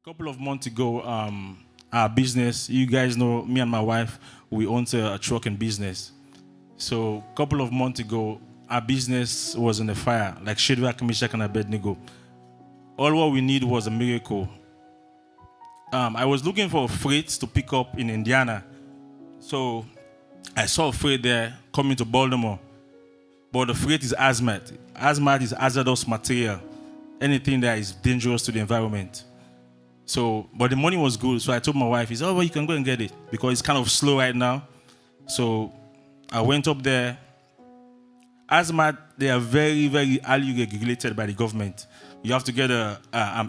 Couple of months ago, our business, you guys know, me and my wife, we own a trucking business. So, couple of months ago, our business was in the fire, like Shadrach, Meshach, and Abednego. All what we need was a miracle. I was looking for a freight to pick up in Indiana. So, I saw a freight there coming to Baltimore. But the freight is hazmat. Hazmat is hazardous material, anything that is dangerous to the environment. So, but the money was good. So I told my wife, he said, oh, well, you can go and get it because it's kind of slow right now. So I went up there. Hazmat, they are very, very highly regulated by the government. You have to get a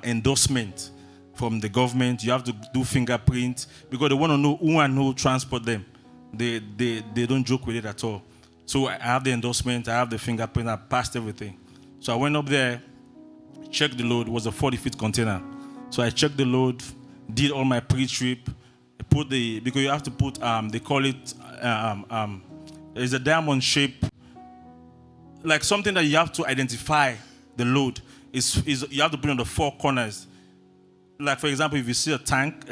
endorsement from the government. You have to do fingerprint because they want to know who and who transport them. They don't joke with it at all. So I have the endorsement, I have the fingerprint, I passed everything. So I went up there, checked the load. It was a 40-foot container. So I checked the load, did all my pre-trip, because you have to put, they call it, it's a diamond shape, like something that you have to identify the load. You have to put it on the four corners. Like, for example, if you see a tank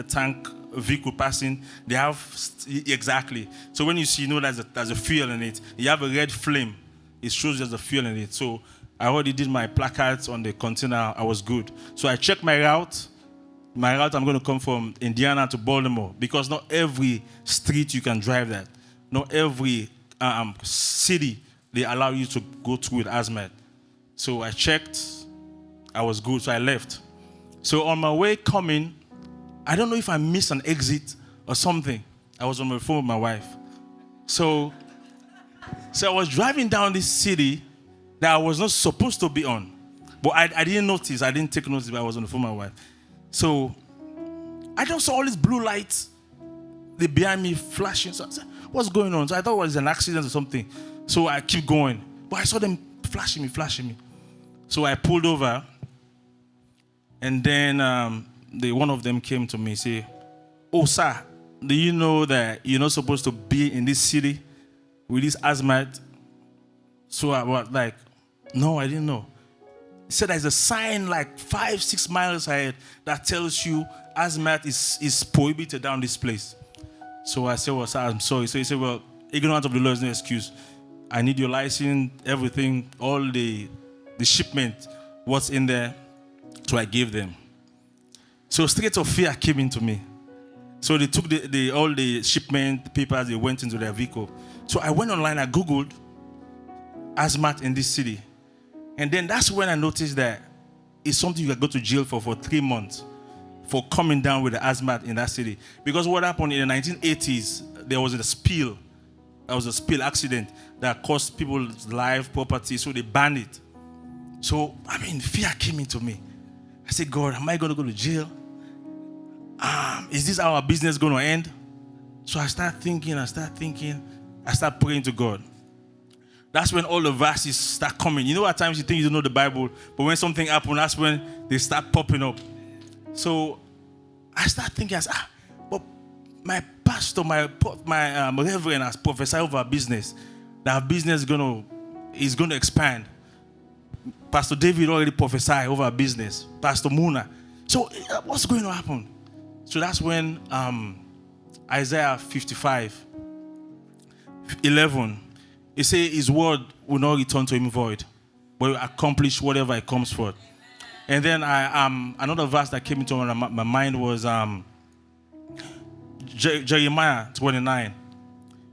vehicle passing, they have, exactly. So when you see, you know there's a fuel in it. You have a red flame. It shows there's a fuel in it. So I already did my placards on the container. I was good. So I checked my route. My route, I'm going to come from Indiana to Baltimore because not every street you can drive that. Not every city they allow you to go through with hazmat. So I checked. I was good. So I left. So on my way coming, I don't know if I missed an exit or something. I was on my phone with my wife. So I was driving down this city that I was not supposed to be on. But I didn't notice. I didn't take notice, but I was on the phone with my wife. So I just saw all these blue lights. They behind me flashing. So I said, what's going on? So I thought it was an accident or something. So I keep going. But I saw them flashing me. So I pulled over. And then one of them came to me and said, oh, sir, do you know that you're not supposed to be in this city with this hazmat? So I was like, no, I didn't know. He said there's a sign like 5-6 miles ahead that tells you hazmat is prohibited down this place. So I said, well, sir, I'm sorry. So he said, well, ignorance of the law is no excuse. I need your license, everything, all the shipment, what's in there. So I gave them. So straight of fear came into me. So they took all the shipment papers, they went into their vehicle. So I went online, I Googled hazmat in this city. And then that's when I noticed that it's something you can go to jail for 3 months for coming down with the hazmat in that city. Because what happened in the 1980s, there was a spill. There was a spill accident that cost people's life, property, so they banned it. So, fear came into me. I said, God, am I going to go to jail? Is this how our business going to end? So I start thinking. I start praying to God. That's when all the verses start coming. You know, at times you think you don't know the Bible, but when something happens, that's when they start popping up. So I start thinking, but my pastor, my reverend has prophesied over our business, that our business is going to expand. Pastor David already prophesied over our business. Pastor Muna. So what's going to happen? So that's when Isaiah 55:11. He says his word will not return to him void, but will accomplish whatever it comes for. And then another verse that came into my mind was Jeremiah 29.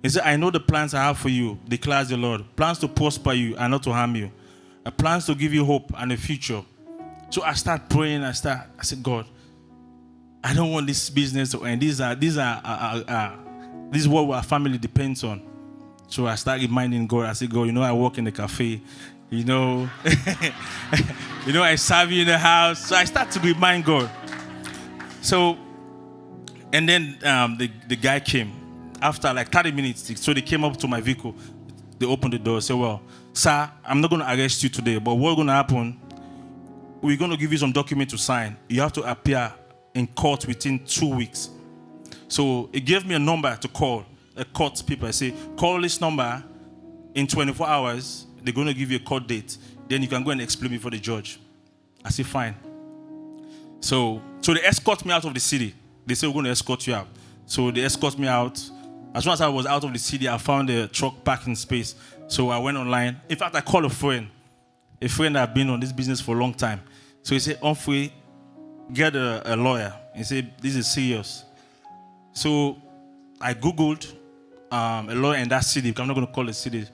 He said, I know the plans I have for you, declares the Lord. Plans to prosper you and not to harm you. Plans to give you hope and a future. So I start praying. I said, God, I don't want this business to end. This is what our family depends on. So I start reminding God. I said, God, I work in the cafe. I serve you in the house. So I start to remind God. So, and then the guy came after like 30 minutes. So they came up to my vehicle. They opened the door. Said, well, sir, I'm not going to arrest you today, but what's going to happen, we're going to give you some document to sign. You have to appear in court within 2 weeks. So it gave me a number to call, a court people. I say, call this number in 24 hours. They're going to give you a court date. Then you can go and explain before the judge. I say, fine. So they escort me out of the city. They say, we're going to escort you out. So they escort me out. As soon as I was out of the city, I found a truck parking space. So I went online. In fact, I called a friend that had been on this business for a long time. So he said, Humphrey, get a lawyer. He said, this is serious. So I Googled a lawyer in that city. I'm not going to call it city.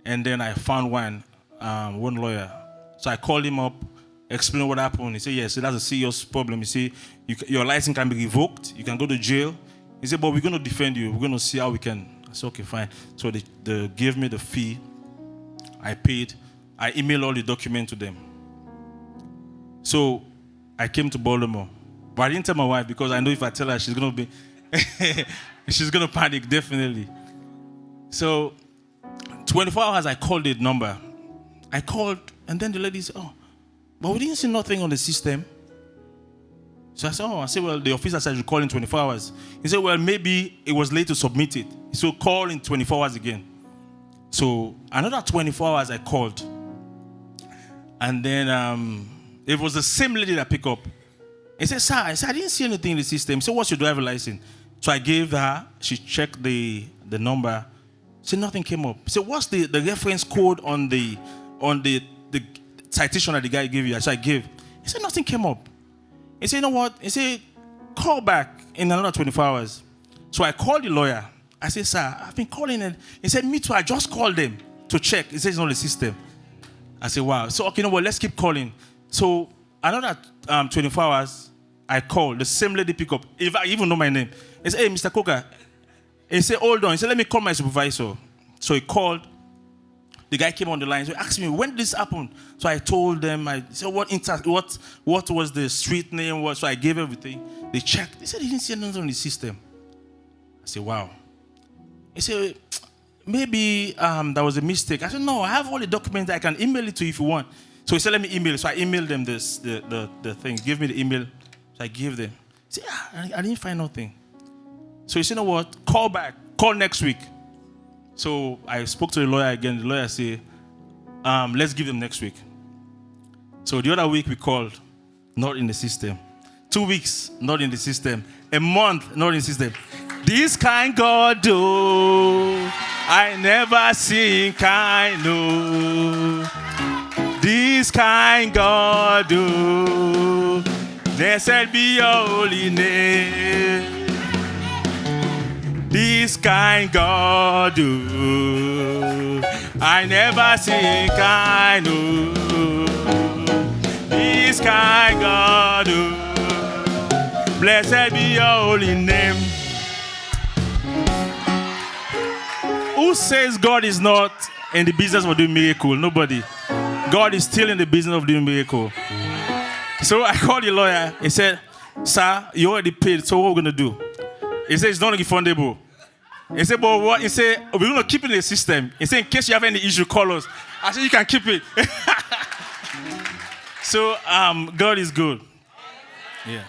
And then I found one lawyer. So I called him up, explained what happened. He said, yes, that's a serious problem. He said, your license can be revoked. You can go to jail. He said, but we're going to defend you. We're going to see how we can. I said, okay, fine. So they gave me the fee. I paid. I emailed all the documents to them. So I came to Baltimore. But I didn't tell my wife because I know if I tell her, she's going to be, she's going to panic, definitely. So 24 hours, I called the number. I called, and then the lady said, oh, but we didn't see nothing on the system. So I said, well, the officer said you call in 24 hours. He said, well, maybe it was late to submit it. So call in 24 hours again. So another 24 hours I called. And then it was the same lady that picked up. He said, sir, I didn't see anything in the system. He said, what's your driver license? So I gave her, she checked the number. She said, nothing came up. He said, what's the reference code on the citation that the guy gave you? I said, I gave. He said, nothing came up. He said, you know what? He said, call back in another 24 hours. So I called the lawyer. I said, sir, I've been calling it. He said, me too. I just called them to check. He said, it's not the system. I said, wow. So, okay, you know what? Let's keep calling. So another 24 hours, I called. The same lady pick up. If I even know my name. He said, hey, Mr. Coker. He said, hold on. He said, let me call my supervisor. So he called. The guy came on the line. So he asked me, when did this happen? So I told them. I said, what was the street name? So I gave everything. They checked. They said, they didn't see anything on the system. I said, wow. He said, maybe that was a mistake. I said, no, I have all the documents. I can email it to you if you want. So he said, let me email it. So I emailed them the thing. Give me the email. So I gave them. He said, yeah, I didn't find nothing. So he said, you know what? Call back. Call next week. So I spoke to the lawyer again. The lawyer said, let's give them next week. So the other week we called, not in the system. 2 weeks, not in the system. A month, not in the system. This kind God do, I never seen kind no. This kind God do, blessed be your holy name. This kind God do, I never seen kind no. This kind God do, blessed be your holy name. Who says God is not in the business of doing miracle? Nobody. God is still in the business of doing miracle. So I called the lawyer. He said, sir, you already paid, so what are we going to do? He said, it's not refundable. He said, but what? He said, we're going to keep it in the system. He said, in case you have any issue, call us. I said, you can keep it. So God is good. Yeah.